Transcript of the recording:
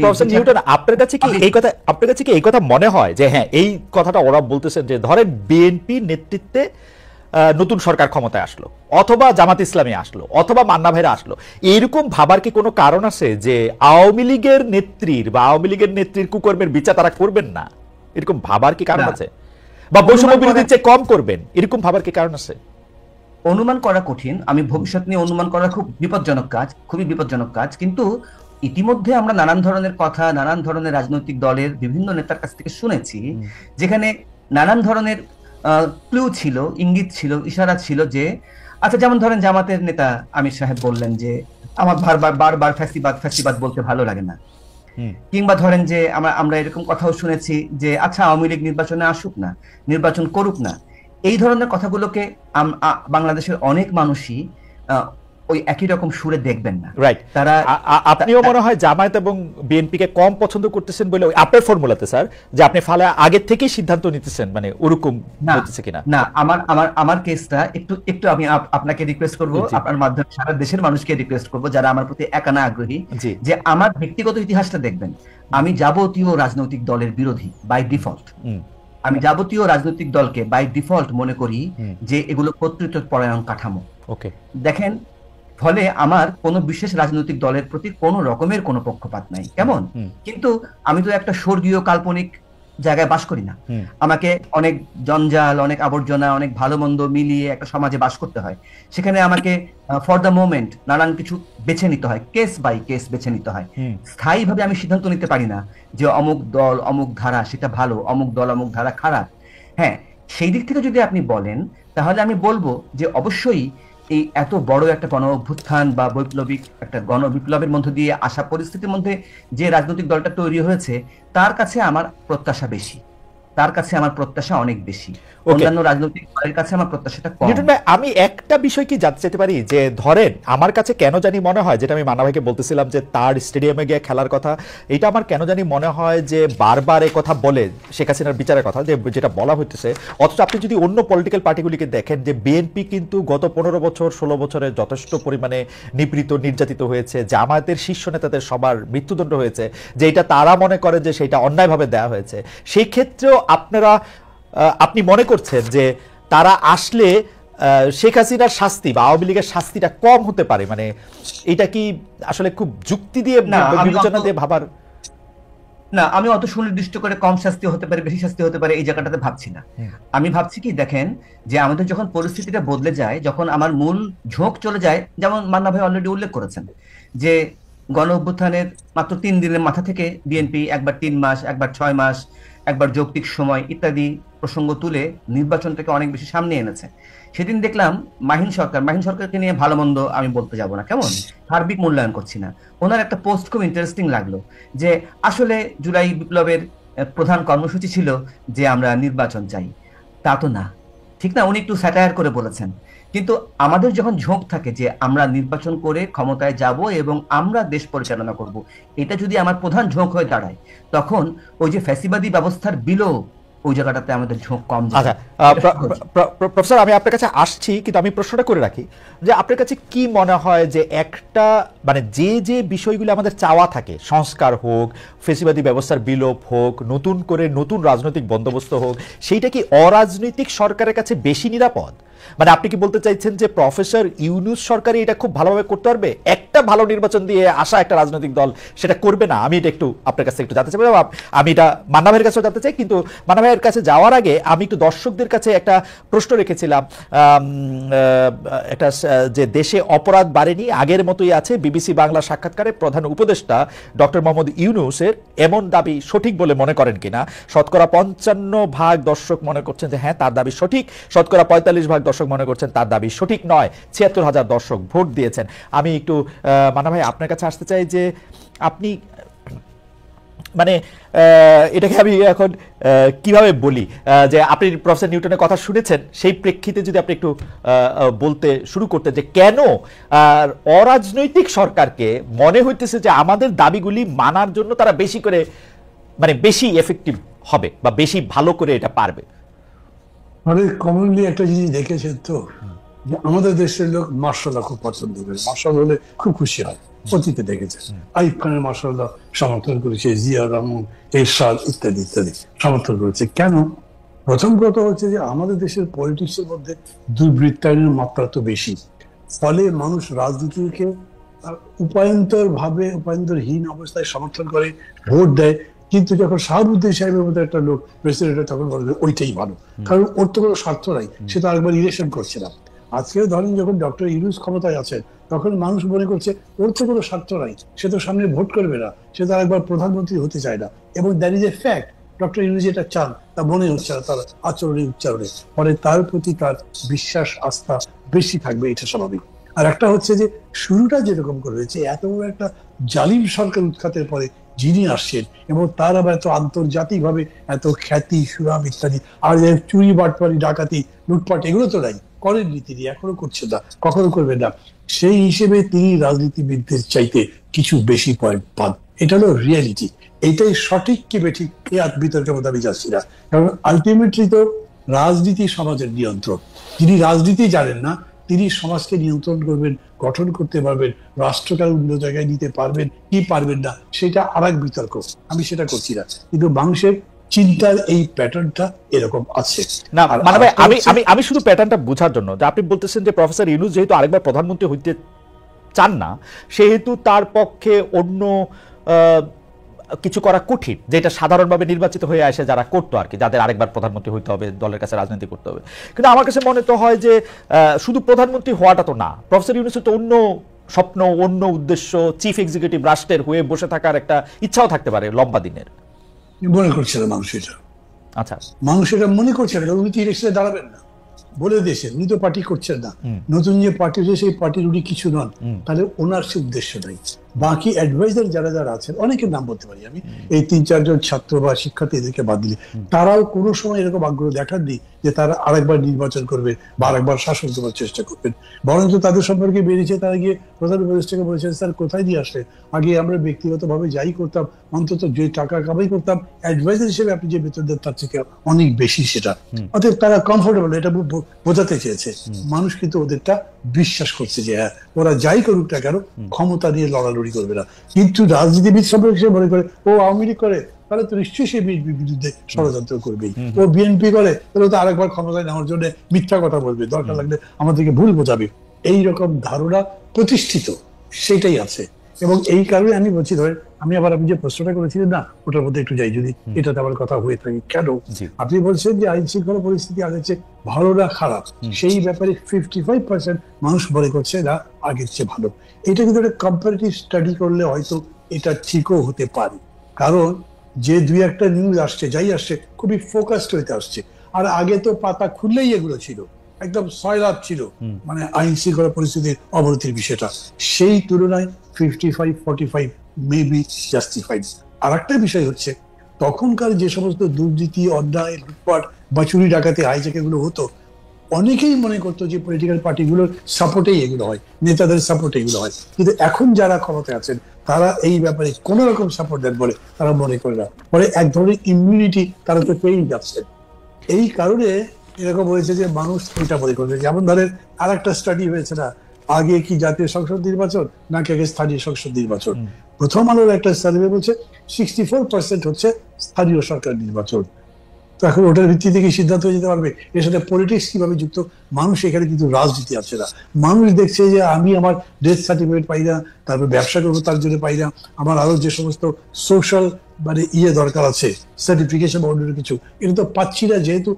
Professor Newton, আপনার কাছে কি এই কথা মনে হয় যে হ্যাঁ এই কথাটা ওরা বলতেছেন যে ধরেন বিএনপি নেতৃত্বে নতুন সরকার ক্ষমতায় আসলো, অথবা জামাত ইসলামী আসলো, অথবা মান্না ভাইরা আসলো, এইরকম ভাবার কি কোনো কারণ আছে যে আওয়ামী লীগের নেত্রীর বা আওয়ামী লীগের নেত্রীর কুকর্মের বিচার তারা করবেন না, এরকম ভাবার কি কারণ আছে? বা বৈষম্য বিরোধীর চেয়ে কম করবেন, এরকম ভাবার কি কারণ আছে? অনুমান করা কঠিন, আমি ভবিষ্যৎ নিয়ে অনুমান করা খুব বিপজ্জনক কাজ, খুবই বিপজ্জনক কাজ। কিন্তু ইতিমধ্যে আমরা নানান ধরনের কথা, নানান ধরনের রাজনৈতিক দলের বিভিন্ন নেতার কাছ থেকে শুনেছি, যেখানে নানান ধরনের ক্লু ছিল, ইঙ্গিত ছিল, ইশারা ছিল যে আচ্ছা, যেমন ধরেন জামাতের নেতা আমির সাহেব বললেন যে আমার বারবার ফ্যাসিবাদ বলতে ভালো লাগে না। কিংবা ধরেন যে আমরা এরকম কথাও শুনেছি যে আচ্ছা, আওয়ামী লীগ নির্বাচনে আসুক না, নির্বাচন করুক না। এই ধরনের কথাগুলোকে বাংলাদেশের অনেক মানুষই ওই একই রকম সুরে দেখবেন না। রাইট, তারা আপনিও মনে হয় জামায়াত এবং বিএনপি কে কম পছন্দ করতেছেন বলে আপনার ফর্মুলাতে স্যার যে আপনি ফালে আগে থেকেই সিদ্ধান্ত নিতেছেন, মানে ওরকম হচ্ছে কিনা? না, আমার কেসটা একটু আমি আপনাকে রিকোয়েস্ট করব, আপনার মাধ্যমে সারা দেশের মানুষকে রিকোয়েস্ট করব যারা আমার প্রতি একানা আগ্রহী, যে আমার ব্যক্তিগত ইতিহাসটা দেখবেন। আমি যাবতীয় রাজনৈতিক দলের বিরোধী বাই ডিফল্ট। আমি যাবতীয় রাজনৈতিক দলকে বাই ডিফল্ট মনে করি যে এগুলো কর্তৃত্ব পরায়ণ কাঠামো। ওকে, দেখেন, ফলে আমার কোনো বিশেষ রাজনৈতিক দলের প্রতি কোনো রকমের কোনো পক্ষপাত নাই, কেমন? কিন্তু আমি তো একটা স্বর্গীয় কাল্পনিক জায়গায় বাস করি না। আমাকে অনেক জঞ্জাল, অনেক আবর্জনা, অনেক ভালো মন্দ মিলিয়ে একটা সমাজে বাস করতে হয়। সেখানে আমাকে ফর দ্য মোমেন্ট নানান কিছু বেছে নিতে হয়, কেস বাই কেস বেছে নিতে হয়। স্থায়ীভাবে আমি সিদ্ধান্ত নিতে পারি না যে অমুক দল অমুক ধারা সেটা ভালো, অমুক দল অমুক ধারা খারাপ। হ্যাঁ, সেই দিক থেকে যদি আপনি বলেন তাহলে আমি বলবো যে অবশ্যই এই এত বড় একটা গণ অভ্যুত্থান বা বৈপ্লবিক একটা গণ বিপ্লবের মধ্য দিয়ে আসা পরিস্থিতির মধ্যে যে রাজনৈতিক দলটা তৈরি হয়েছে তার কাছে আমার প্রত্যাশা বেশি, তার কাছে আমার প্রত্যাশা অনেক বেশি। অন্যান্য রাজনৈতিক দলের কাছে আমার প্রত্যাশাটা কম। আমি একটা বিষয় কি জানতে চাইতে পারি যে ধরেন আমার কাছে কেন জানি মনে হয়, যেটা আমি মান্না ভাইকে বলতেছিলাম যে তার স্টেডিয়ামে গিয়ে খেলার কথা, এটা আমার কেন জানি মনে হয় যে বারবার এই কথা বলে শেখ হাসিনার বিচারের কথা যেটা বলা হইতেছে, অথচ আপনি যদি অন্য পলিটিক্যাল পার্টিগুলিকে দেখেন যে বিএনপি কিন্তু গত 15 বছর 16 বছরে যথেষ্ট পরিমাণে নিপীড়িত নির্যাতিত হয়েছে, জামায়াতের শীর্ষ নেতাদের সবার মৃত্যুদণ্ড হয়েছে, যে এটা তারা মনে করে যে সেটা অন্যায়ভাবে দেওয়া হয়েছে। সেই ক্ষেত্রেও আপনি মনে করছেন যে তারা আসলে শেখ হাসিনার শাস্তি বা আওয়ামী লীগের শাস্তিটা কম হতে পারে? মানে এটা কি আসলে খুব যুক্তি দিয়ে বিবেচনা দিয়ে ভাবার? না, আমি অত সুনির্দিষ্ট করে কম শাস্তি হতে পারে, বেশি শাস্তি হতে পারে এই জায়গাটাতে ভাবছি না। আমি ভাবছি কি, দেখেন যে আমাদের যখন পরিস্থিতিটা বদলে যায়, যখন আমার মূল ঝোঁক চলে যায়, যেমন মান্না ভাই অলরেডি উল্লেখ করেছেন যে গণ অভ্যুত্থানের মাত্র 3 দিনের মাথা থেকে বিএনপি একবার 3 মাস, একবার 6 মাস, একবার যৌক্তিক সময় ইত্যাদি প্রসঙ্গ তুলে নির্বাচনটাকে অনেক বেশি সামনে এনেছে। সেদিন দেখলাম মাহিন সরকারকে নিয়ে ভালো মন্দ আমি বলতে যাব না, কেমন, সার্বিক মূল্যায়ন করছি না, ওনার একটা পোস্ট খুব ইন্টারেস্টিং লাগলো যে আসলে জুলাই বিপ্লবের প্রধান কর্মসূচি ছিল যে আমরা নির্বাচন চাই। তা তো না, ঠিক না? উনি একটু স্যাটায়ার করে বলেছেন। কিন্তু আমাদের যখন ঝোঁক থাকে যে আমরা নির্বাচন করে ক্ষমতায় যাব এবং আমরা দেশ পরিচালনা করব, এটা যদি আমার প্রধান ঝোঁক হয়ে দাঁড়ায়, তখন ওই যে ফ্যাসিবাদী ব্যবস্থার বিলোপ, ওই জায়গাটাতে আমাদের ঝোঁক কম যায়। প্রফেসর, আমি আপনার কাছে আসছি, কিন্তু আমি প্রশ্নটা করে রাখি যে আপনার কাছে কি মনে হয় যে একটা মানে যে বিষয়গুলো আমাদের চাওয়া থাকে, সংস্কার হোক, ফ্যাসিবাদী ব্যবস্থার বিলোপ হোক, নতুন করে নতুন রাজনৈতিক বন্দোবস্ত হোক, সেইটা কি অরাজনৈতিক সরকারের কাছে বেশি নিরাপদ? মানে আপনি কি বলতে চাইছেন যে প্রফেসর ইউনূস সরকারই এটা খুব ভালোভাবে করতে পারবে, একটা ভালো নির্বাচন দিয়ে আসা একটা রাজনৈতিক দল সেটা করবে না? আমি এটা একটু আপনার কাছে একটু জানতে চাই, আমি এটা মান্না ভাইয়ের কাছেও জানতে চাই, কিন্তু মান্না ভাইয়ের কাছে যাওয়ার আগে আমি একটু দর্শকদের কাছে একটা প্রশ্ন রেখেছিলাম। একটা যে দেশে অপরাধ বাড়েনি, আগের মতোই আছে, বিবিসি বাংলা সাক্ষাৎকারে প্রধান উপদেষ্টা ডক্টর মোহাম্মদ ইউনূসের এমন দাবি সঠিক বলে মনে করেন কিনা? শতকরা 55% দর্শক মনে করছেন যে হ্যাঁ তার দাবি সঠিক, শতকরা 45% দর্শক মনে করছেন তার দাবি সঠিক নয়। 76,000 দর্শক ভোট দিয়েছেন। আমি একটু মান্না ভাই আপনার কাছে আসতে চাই যে আপনি মানে এটাকে আমি এখন কিভাবে বলি যে আপনি প্রফেসর নিউটনের কথা শুনেছেন, সেই প্রেক্ষিতে যদি আপনি একটু বলতে শুরু করতেন যে কেন অরাজনৈতিক সরকারকে মনে হইতেছে যে আমাদের দাবিগুলি মানার জন্য তারা বেশি করে মানে বেশি এফেক্টিভ হবে বা বেশি ভালো করে এটা পারবে? মানে কমনলি একটা জিনিস দেখেছেন তো যে আমাদের দেশের লোক মার্শাল্লাহ খুব পছন্দ করে, মার্শাল হলে খুব খুশি হয়, অতীতে দেখেছে। আইয়ুব খানের মার্শাল্লাহ সমর্থন করেছে, জিয়া রহমান, এরশাদ ইত্যাদি ইত্যাদি সমর্থন করেছে। কেন? প্রথম কথা হচ্ছে যে আমাদের দেশের পলিটিক্সের মধ্যে দুর্বৃত্তায়নের মাত্রা তো বেশি, ফলে মানুষ রাজনীতিকে উপায়ন্তরহীন অবস্থায় সমর্থন করে, ভোট দেয়। কিন্তু যখন শাহাবুদ্দিন সাহেবের মতো একটা লোক প্রেসিডেন্ট, তখন বলবে ওইটাই ভালো, কারণ ওর তো কোনো স্বার্থ নাই, সে তো আরেকবার ইলেকশন করছে না। আজকে ধরেন যখন ডক্টর ইউনূস ক্ষমতায় আছেন, তখন মানুষ মনে করছে ওর তো কোনো স্বার্থ নাই, সে তো সামনে ভোট করবে না, সে তো আরেকবার প্রধানমন্ত্রী হতে চায় না। এবং that is a fact, doctor Yunus যেটা চান তা মনে হচ্ছে না তার আচরণে উচ্চারণে, ফলে তার প্রতি তার বিশ্বাস আস্থা বেশি থাকবে, এটা স্বাভাবিক। আর একটা হচ্ছে যে শুরুটা যেরকম করে হয়েছে, এত বড় একটা জালিম সরকার উৎখাতের পরে যিনি আসছেন, এবং তার আবার এত আন্তর্জাতিক ভাবে এত খ্যাতি সুনাম ইত্যাদি, আর চুরি বাটপারি ডাকাতি লুটপাট এগুলো তো নাই, করেননি তিনি, এখনো করছেন না, কখনো করবেন না। সেই হিসেবে তিনি রাজনীতিবিদদের চাইতে কিছু বেশি পয়েন্ট পান, এটা হলো রিয়ালিটি। এটাই সঠিক কি বেঠিক এই বিতর্কের মধ্যে আমি যাচ্ছি না, কারণ আলটিমেটলি তো রাজনীতি সমাজের নিয়ন্ত্রণ। যিনি রাজনীতি জানেন না, তিনি সমাজকে নিয়ন্ত্রণ করবেন, গঠন করতে পারবেন, রাষ্ট্রকে অন্য জায়গায় নিতে পারবেন কি পারবেন না, সেটা আরেক বিতর্ক, আমি সেটা করছি না। কিন্তু মানুষের চিন্তার এই প্যাটার্নটা এরকম আছে না। মানে ভাই, আমি শুধু প্যাটার্নটা বোঝার জন্য, যে আপনি বলতেছেন যে প্রফেসর ইউনূস যেহেতু আরেকবার প্রধানমন্ত্রী হইতে চান না, সেহেতু তার পক্ষে অন্য কিছু করা কঠিন, যেটা সাধারণভাবে নির্বাচিত হয়ে আসে যারা করতো আর কি, যাদের আরেকবার প্রধানমন্ত্রী হইতে হবে, দলের কাছে রাজনীতি করতে হবে। কিন্তু আমার কাছে মনে তো হয় যে শুধু প্রধানমন্ত্রী হওয়াটা তো না, প্রফেসর ইউনূসের তো অন্য স্বপ্ন, অন্য উদ্দেশ্য, চিফ এক্সিকিউটিভ রাষ্ট্রের হয়ে বসে থাকার একটা ইচ্ছাও থাকতে পারে লম্বা দিনের। মনে করছে না মানুষ এটা। আচ্ছা, মানুষ এটা মনে করছে না, উনি তো ইলেকশনে দাঁড়াবেন না বলে দিয়েছেন, উনি তো পার্টি করছেন না, নতুন যে পার্টি হয়েছে সেই পার্টির উনি কিছু নন, তাহলে ওনার সে উদ্দেশ্য নাই। বাকি অ্যাডভাইজার যারা যারা আছেন, অনেকের নাম বলতে পারি আমি, এই 3-4 জন ছাত্র বা শিক্ষার্থী এদেরকে বাদ দিলে, তারাও কোনো সময় এরকম আগ্রহ দেখাননি যে তারা আরেকবার নির্বাচন করবে বা আরেকবার শাসন করার চেষ্টা করবেন। বরঞ্চ তাদের সম্পর্কে বেরিয়েছে, তারা গিয়ে প্রধান উপদেষ্টাকে বলেছেন, স্যার কোথায় দিয়ে আসলে, আগে আমরা ব্যক্তিগতভাবে যাই করতাম, অন্তত যে টাকা কামাই করতাম, অ্যাডভাইজার হিসেবে আপনি যে বেতন দেন তার থেকে অনেক বেশি সেটা। অতএব তারা কমফোর্টেবল, এটা বোঝাতে চেয়েছে। মানুষ কিন্তু ওদেরটা বিশ্বাস করছে যে হ্যাঁ, ওরা যাই করুক না কেন ক্ষমতা নিয়ে লড়ালড়ি করবে না। কিন্তু রাজনীতিবিদ সম্পর্কে সে মনে করে ও আওয়ামী লীগ করে, তাহলে তো নিশ্চয়ই সে বিএনপির বিরুদ্ধে ষড়যন্ত্র করবেই। ও বিএনপি করে, তাহলে তো আরেকবার ক্ষমতায় নেওয়ার জন্য মিথ্যা কথা বলবে, দরকার লাগলে আমাদেরকে ভুল বোঝাবে। এইরকম ধারণা প্রতিষ্ঠিত, সেটাই আছে। এবং এই কারণে আমি বলছি, ধরেন আমি যে প্রশ্নটা করেছিলেন না, ওটার মধ্যে একটু যাই, যদি এটাতে আমার কথা হয়ে থাকে। কেন আপনি বলছেন যে আইন শৃঙ্খলা পরিস্থিতি আগের চেয়ে ভালো না খারাপ, সেই ব্যাপারে 55% মানুষ মনে করছে না আগের চেয়ে ভালো। এটা কিন্তু একটা কম্পারেটিভ স্টাডি করলে হয়তো এটা ঠিকও হতে পারে, কারণ যে 2-1টা নিউজ আসছে, যাই আসছে খুবই ফোকাসড হইতে আসছে। আর আগে তো পাতা খুললেই এগুলো ছিল, একদম সয়লাভ ছিল, মানে আইন শৃঙ্খলা পরিস্থিতির অবনতির বিষয়টা। সেই তুলনায় 55-45 মেবি জাস্টিফাইড। আর একটা বিষয় হচ্ছে, তখনকার যে সমস্ত দুর্নীতি, অন্যায়, লুটপাট বা চুরি ডাকাতি, হাইজ্যাক এগুলো হতো, অনেকেই মনে করতো যে পলিটিক্যাল পার্টিগুলোর সাপোর্টেই এগুলো হয়, নেতাদের সাপোর্টে এগুলো হয়। কিন্তু এখন যারা ক্ষমতায় আছেন, তারা এই ব্যাপারে কোন রকম সাপোর্ট দেন বলে তারা মনে করে না, ফলে এক ধরনের ইমিউনিটি তারা তো পেয়েই যাচ্ছে। এই কারণে এরকম হয়েছে যে মানুষ এটা মনে করবে। যেমন ধরেন আর একটা স্টাডি হয়েছে না, আগে কি জাতীয় সংসদ নির্বাচন নাকি আগে স্থানীয় সংসদ নির্বাচন। প্রথম আলোর একটা সার্ভে বলছে 64% হচ্ছে স্থানীয় সরকার নির্বাচন। তো এখন ওটার ভিত্তিতে কি সিদ্ধান্ত যেতে পারবে এর সাথে পলিটিক্স কিভাবে যুক্ত? মানুষ এখানে কিন্তু রাজনীতি আছে না, মানুষ দেখছে যে আমি আমার ডেথ সার্টিফিকেট পাই না, তারপর ব্যবসা করবো তার জন্য পাই না, আমার আরো যে সমস্ত সোশ্যাল মানে দরকার আছে, সার্টিফিকেশন বা অন্য কিছু, এটা তো পাচ্ছি না, যেহেতু